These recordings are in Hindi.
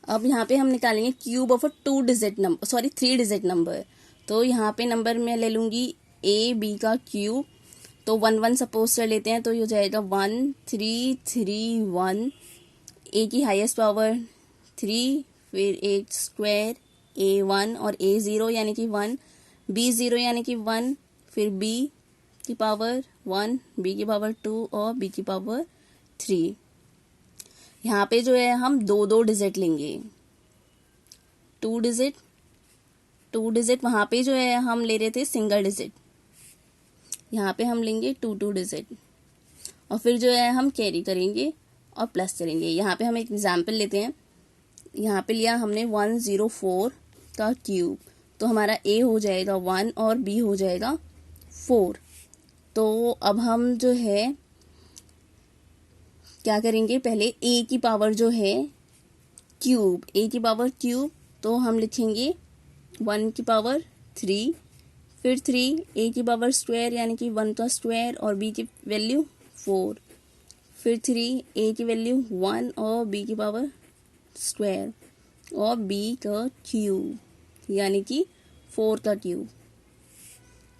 अब यहाँ पे हम निकालेंगे cube of a 3 digit number. तो यहाँ पे नंबर मैं ले लूँगी ए बी का क्यूब, तो 1 1 सपोज कर लेते हैं, तो ये हो जाएगा 1 3 3 1। ए की हाईएस्ट पावर 3, फिर ए स्क्वायर A1 और A0 यानी कि 1, B0 यानी कि 1, फिर B की पावर 1, B की पावर 2 और B की पावर 3। यहाँ पे जो है हम दो दो डिजिट लेंगे, टू डिजिट। वहाँ पे जो है हम ले रहे थे सिंगल डिजिट, यहाँ पे हम लेंगे टू डिजिट, और फिर जो है हम कैरी करेंगे और प्लस करेंगे। यहाँ पे हम एक एग्जाम्पल लेते हैं। यहाँ पे लिया हमने 104 का क्यूब, तो हमारा ए हो जाएगा 1 और बी हो जाएगा 4। तो अब हम जो है क्या करेंगे, पहले ए की पावर जो है क्यूब, ए की पावर क्यूब, तो हम लिखेंगे 1 की पावर 3, फिर 3 ए की पावर स्क्वायर यानी कि 1 का स्क्वायर और बी की वैल्यू 4, फिर 3 ए की वैल्यू 1 और बी की पावर स्क्वायर और बी का क्यूब यानी कि 4 का क्यूब।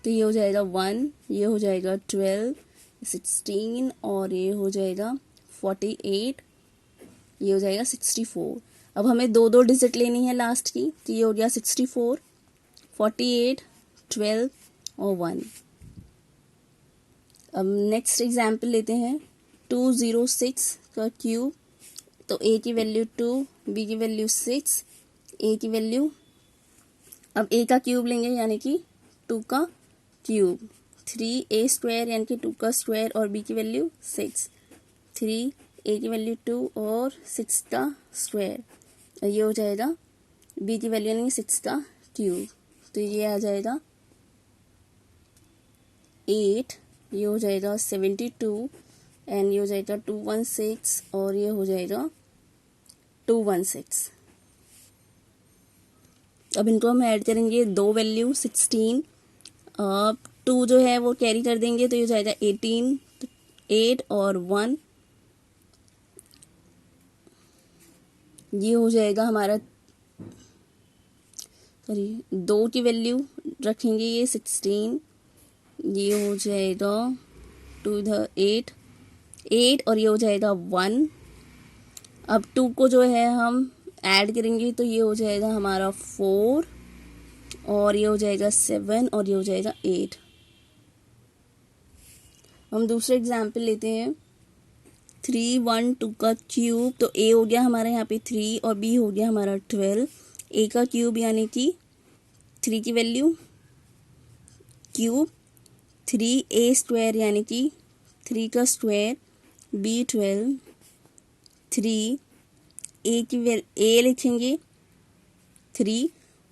तो ये हो जाएगा 1, ये हो जाएगा 12, 16 और ये हो जाएगा 48, ये हो जाएगा 64। अब हमें दो दो डिजिट लेनी है लास्ट की, तो ये हो गया 64, 48, 12 और 1। अब नेक्स्ट एग्जाम्पल लेते हैं 206 का क्यूब, तो ए की वैल्यू 2, बी की वैल्यू 6, ए की वैल्यू, अब ए का क्यूब लेंगे यानी कि 2 का क्यूब, 3 ए स्क्वायर यानी कि 2 का स्क्वायर और बी की वैल्यू 6, 3 ए की वैल्यू 2 और 6 का स्क्वायर, और ये हो जाएगा बी की वैल्यू यानी 6 का क्यूब, तो ये आ जाएगा 8, ये हो जाएगा 72 एंड ये हो जाएगा 216 और ये हो जाएगा 216। अब इनको हम ऐड करेंगे, दो वैल्यू 16, अब 2 जो है वो कैरी कर देंगे, तो ये हो जाएगा 18, 8 और 1, ये हो जाएगा हमारा, सॉरी 2 की वैल्यू रखेंगे ये 16, ये हो जाएगा 2 इधर 8 और ये हो जाएगा 1। अब 2 को जो है हम ऐड करेंगे, तो ये हो जाएगा हमारा 4 और ये हो जाएगा 7 और ये हो जाएगा 8। हम दूसरे एग्जाम्पल लेते हैं 312 का क्यूब, तो ए हो गया हमारा यहाँ पे 3 और बी हो गया हमारा 12। ए का क्यूब यानी कि 3 की वैल्यू क्यूब, 3 ए स्क्वायर यानी कि 3 का स्क्वायर, बी 12, 3 ए की ए लिखेंगे 3,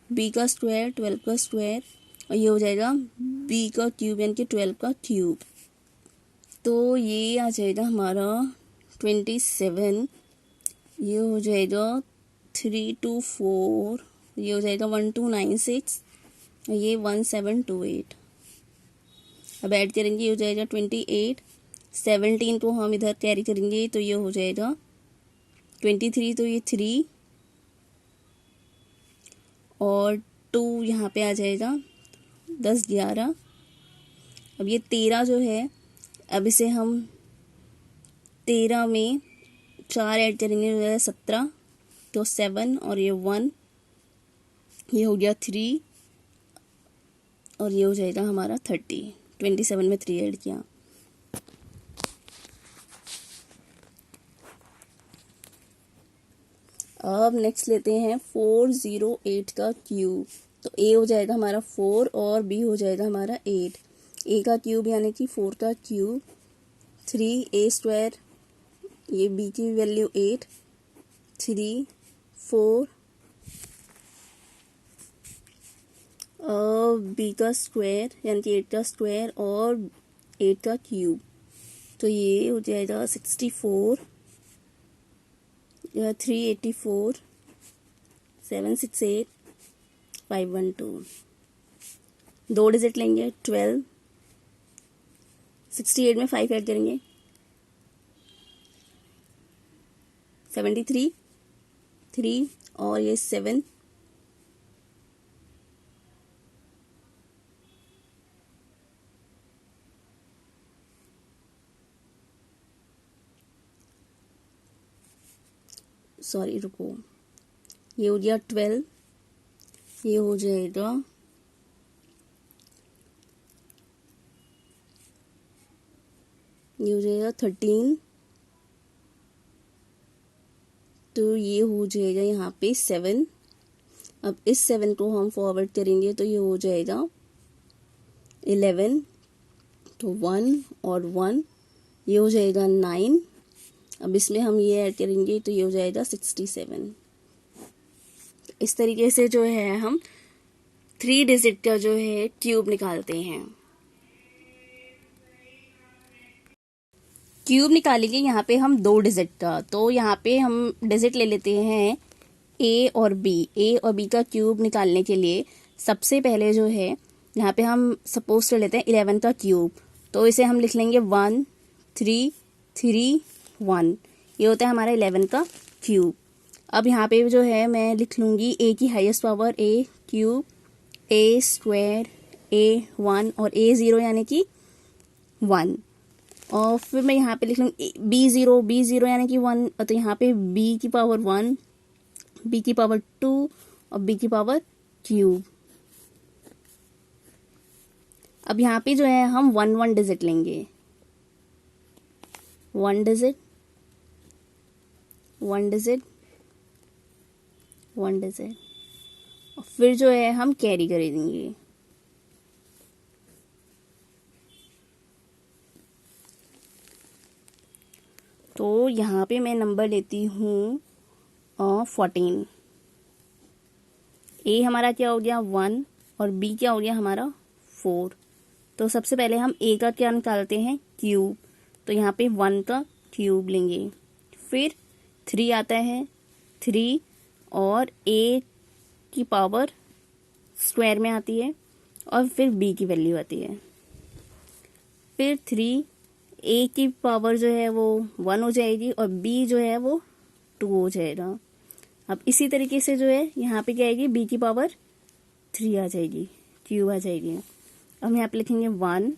बी का स्क्वायर 12 का स्क्वायर और ये हो जाएगा बी का क्यूब यानी कि 12 का क्यूब। तो ये आ जाएगा हमारा 27, ये हो जाएगा 324, ये हो जाएगा 1296 और ये 1728। अब ऐड करेंगे, ये हो जाएगा 28, 17 को हम इधर कैरी करेंगे, तो ये हो जाएगा 23, तो ये 3 और 2 यहाँ पे आ जाएगा 10 11। अब ये 13 जो है, अब इसे हम 13 में 4 ऐड करेंगे, हो जाएगा 17, तो 7 और ये 1, ये हो गया 3 और ये हो जाएगा हमारा 30। 27 में 3 ऐड किया। अब नेक्स्ट लेते हैं 408 का क्यूब, तो ए हो जाएगा हमारा 4 और बी हो जाएगा हमारा 8। ए का क्यूब यानी कि 4 का क्यूब, 3 ए स्क्वायर, ये बी की वैल्यू 8, 3 4 और बी का स्क्वायर यानी कि 8 का स्क्वायर और 8 का क्यूब, तो ये हो जाएगा 64, 384, 768, 512। दो डिजिट लेंगे 12, 68 में 5 ऐड करेंगे 73, 3 और ये 7, सॉरी रुको, ये हो गया 12, ये हो जाएगा 13, तो ये हो जाएगा यहाँ पे 7। अब इस 7 को हम फॉरवर्ड करेंगे तो ये हो जाएगा 11, तो 1 और 1 ये हो जाएगा 9। अब इसमें हम ये ऐड करेंगे तो ये हो जाएगा 67। इस तरीके से जो है हम 3 डिजिट का जो है क्यूब निकालते हैं। क्यूब निकालेंगे यहाँ पे हम 2 डिजिट का, तो यहाँ पे हम डिजिट ले लेते हैं ए और बी का क्यूब निकालने के लिए सबसे पहले जो है यहाँ पे हम सपोज कर लेते हैं 11 का क्यूब, तो इसे हम लिख लेंगे 1 3 3 1, ये होता है हमारा 11 का क्यूब। अब यहाँ पे जो है मैं लिख लूँगी ए की हाईएस्ट पावर ए क्यूब, ए स्क्वायर, ए 1 और ए 0 यानी कि 1, और फिर मैं यहाँ पे लिख लूँगी बी ज़ीरो यानी कि 1, तो यहाँ पे बी की पावर 1, बी की पावर 2 और बी की पावर क्यूब। अब यहाँ पे जो है हम 1 डिजिट लेंगे, 1 डिजिट 1 डिजिट 1 डिजिट, और फिर जो है हम कैरी कर देंगे। तो यहाँ पे मैं नंबर लेती हूँ 14। ए हमारा क्या हो गया 1 और बी क्या हो गया हमारा 4। तो सबसे पहले हम ए का क्या निकालते हैं क्यूब, तो यहाँ पे 1 का क्यूब लेंगे, फिर 3 आता है 3 और ए की पावर स्क्वायर में आती है और फिर बी की वैल्यू आती है, फिर 3 ए की पावर जो है वो 1 हो जाएगी और बी जो है वो 2 हो जाएगा। अब इसी तरीके से जो है यहाँ पे क्या आएगी बी की पावर 3 आ जाएगी, क्यूब आ जाएगी। अब यहाँ पे लिखेंगे 1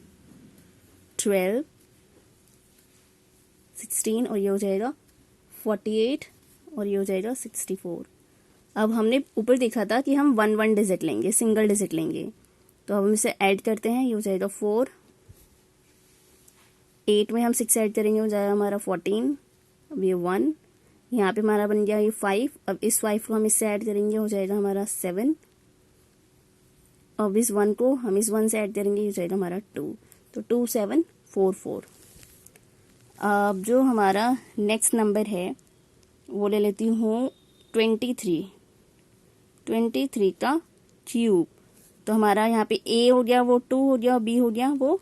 12 16 और ये हो जाएगा 48 और ये हो जाएगा 64। अब हमने ऊपर देखा था कि हम 1 डिजिट लेंगे, सिंगल डिजिट लेंगे, तो अब हम इसे ऐड करते हैं, ये हो जाएगा 4, 8 में हम 6 ऐड करेंगे हो जाएगा हमारा 14, अब ये 1, यहाँ पे हमारा बन गया ये 5, अब इस 5 को हम इससे ऐड करेंगे हो जाएगा हमारा 7, अब इस 1 को हम इस 1 से ऐड करेंगे हो जाएगा हमारा 2, तो 2 7 4 4। अब जो हमारा नेक्स्ट नंबर है वो ले लेती हूँ 23 का क्यूब, तो हमारा यहाँ पे ए हो गया वो 2 हो गया, बी हो गया वो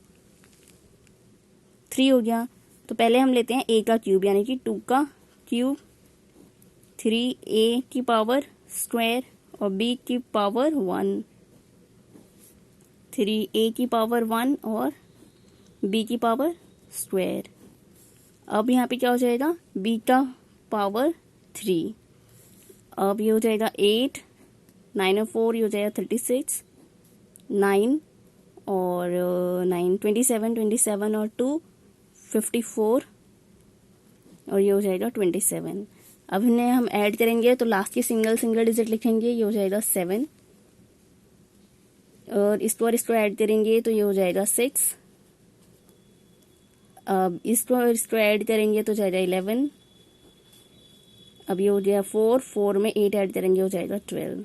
3 हो गया। तो पहले हम लेते हैं ए का क्यूब यानी कि 2 का क्यूब, 3 ए की पावर स्क्वायर और बी की पावर 1, 3 ए की पावर 1 और बी की पावर स्क्वायर। अब यहाँ पे क्या हो जाएगा बी का पावर 3, अब ये हो जाएगा 8, 9 और 4 ये हो जाएगा 36, 9 और 9 27 और 2 54 और ये हो जाएगा 27। अब इन्हें हम ऐड करेंगे तो लास्ट की सिंगल डिजिट लिखेंगे, ये हो जाएगा 7 और इसको ऐड करेंगे तो ये हो जाएगा 6, अब इसको ऐड करेंगे तो जाएगा 11, अब ये हो गया 4 में 8 ऐड करेंगे हो जाएगा 12,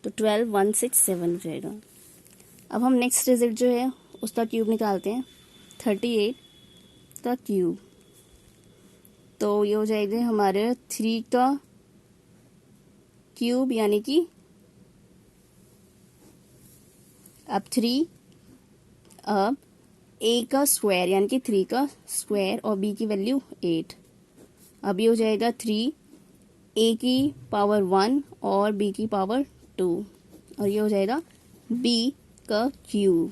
तो 12 1 6 7 हो जाएगा। अब हम नेक्स्ट डिजिट जो है उसका क्यूब निकालते हैं, 38 का क्यूब, तो ये हो जाएगा हमारे 3 का क्यूब यानी कि अब 3, अब ए का स्क्वायर यानी कि 3 का स्क्वायर और बी की वैल्यू 8, अब ये हो जाएगा 3 ए की पावर 1 और बी की पावर 2 और ये हो जाएगा बी का क्यूब।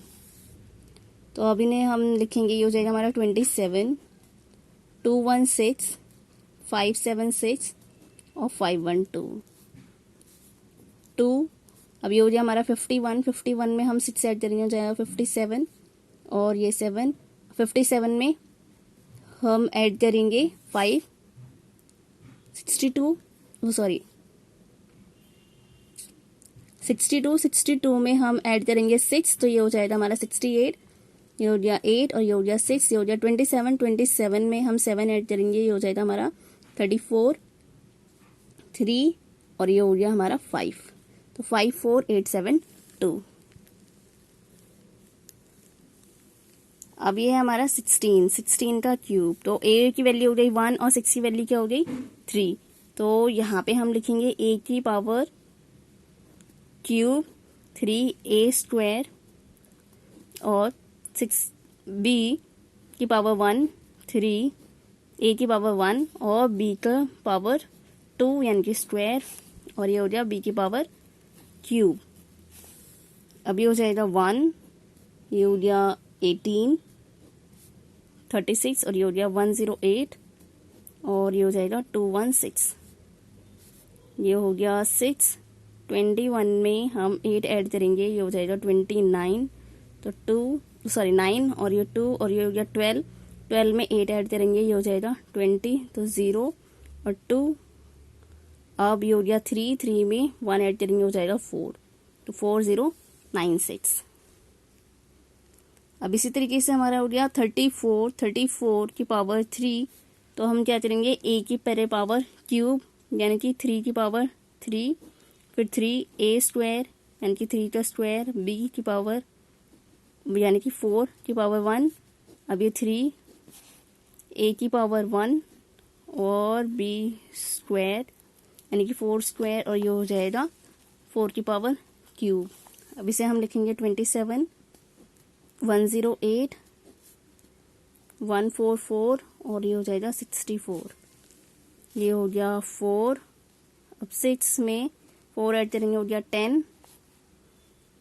तो अब इन्हें हम लिखेंगे, ये हो जाएगा हमारा 27, 2 1 6 5 7 6 और 5 1 2 2। अब ये हो गया हमारा 51। 51 में हम 6 ऐड करेंगे, हो जाएगा 57 और ये 7। 57 में हम ऐड करेंगे 5। 62 में हम ऐड करेंगे 6, तो ये हो जाएगा हमारा 68। ये हो गया 8 और ये हो गया 6, ये हो गया 27। 27 में हम 7 ऐड करेंगे, ये हो जाएगा हमारा 34। 3 और ये हो गया हमारा 5, तो 5 4 8 7 2। अब ये है हमारा 16 का क्यूब। तो a की वैल्यू हो गई 1 और 6 की वैल्यू क्या हो गई 3। तो यहाँ पे हम लिखेंगे a की पावर क्यूब 3a² और 6b की पावर 1 3, a की पावर 1 और b का पावर 2 यानी कि स्क्वायर, और ये हो गया b की पावर क्यूब। अब ये हो जाएगा 1, ये हो गया 18 36 और ये हो गया 108 और ये हो जाएगा 216। ये हो गया 6। 21 में हम 8 ऐड करेंगे, ये हो जाएगा 29, तो 9 और ये 2 और ये हो गया 12। 12 में 8 ऐड करेंगे, ये हो जाएगा 20, तो 0 और 2। अब ये हो गया 3 में 1 ऐड करेंगे, हो जाएगा 4, तो 4096। अब इसी तरीके से हमारा हो गया 34 की पावर 3। तो हम क्या करेंगे, a की पहले पावर क्यूब यानी कि 3 की पावर 3, फिर 3a² यानी कि 3 का स्क्वायर, b की पावर यानी कि 4 की पावर 1। अब ये 3 a की पावर 1 और b² यानी कि 4² और ये हो जाएगा 4 की पावर क्यूब। अब इसे हम लिखेंगे 27 108 144 और ये हो जाएगा 64। ये हो गया 4। अब 6 में 4 ऐड करेंगे, हो गया 10,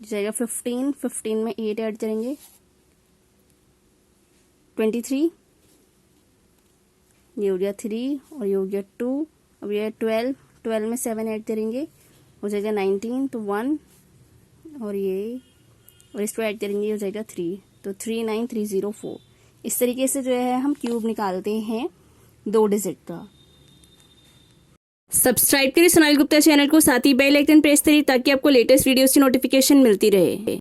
हो जाएगा 15। 15 में 8 ऐड करेंगे 23। ये हो गया 3 और ये हो गया 2। अब ये 12 में 7 ऐड करेंगे, हो जाएगा 19, तो 1 और ये और इसको ऐड करेंगे, हो जाएगा 3, तो 39304। इस तरीके से जो है हम क्यूब निकालते हैं 2 डिजिट का। सब्सक्राइब करिए सोनाली गुप्ता चैनल को, साथ ही बेल आइकन प्रेस करिए ताकि आपको लेटेस्ट वीडियोस की नोटिफिकेशन मिलती रहे।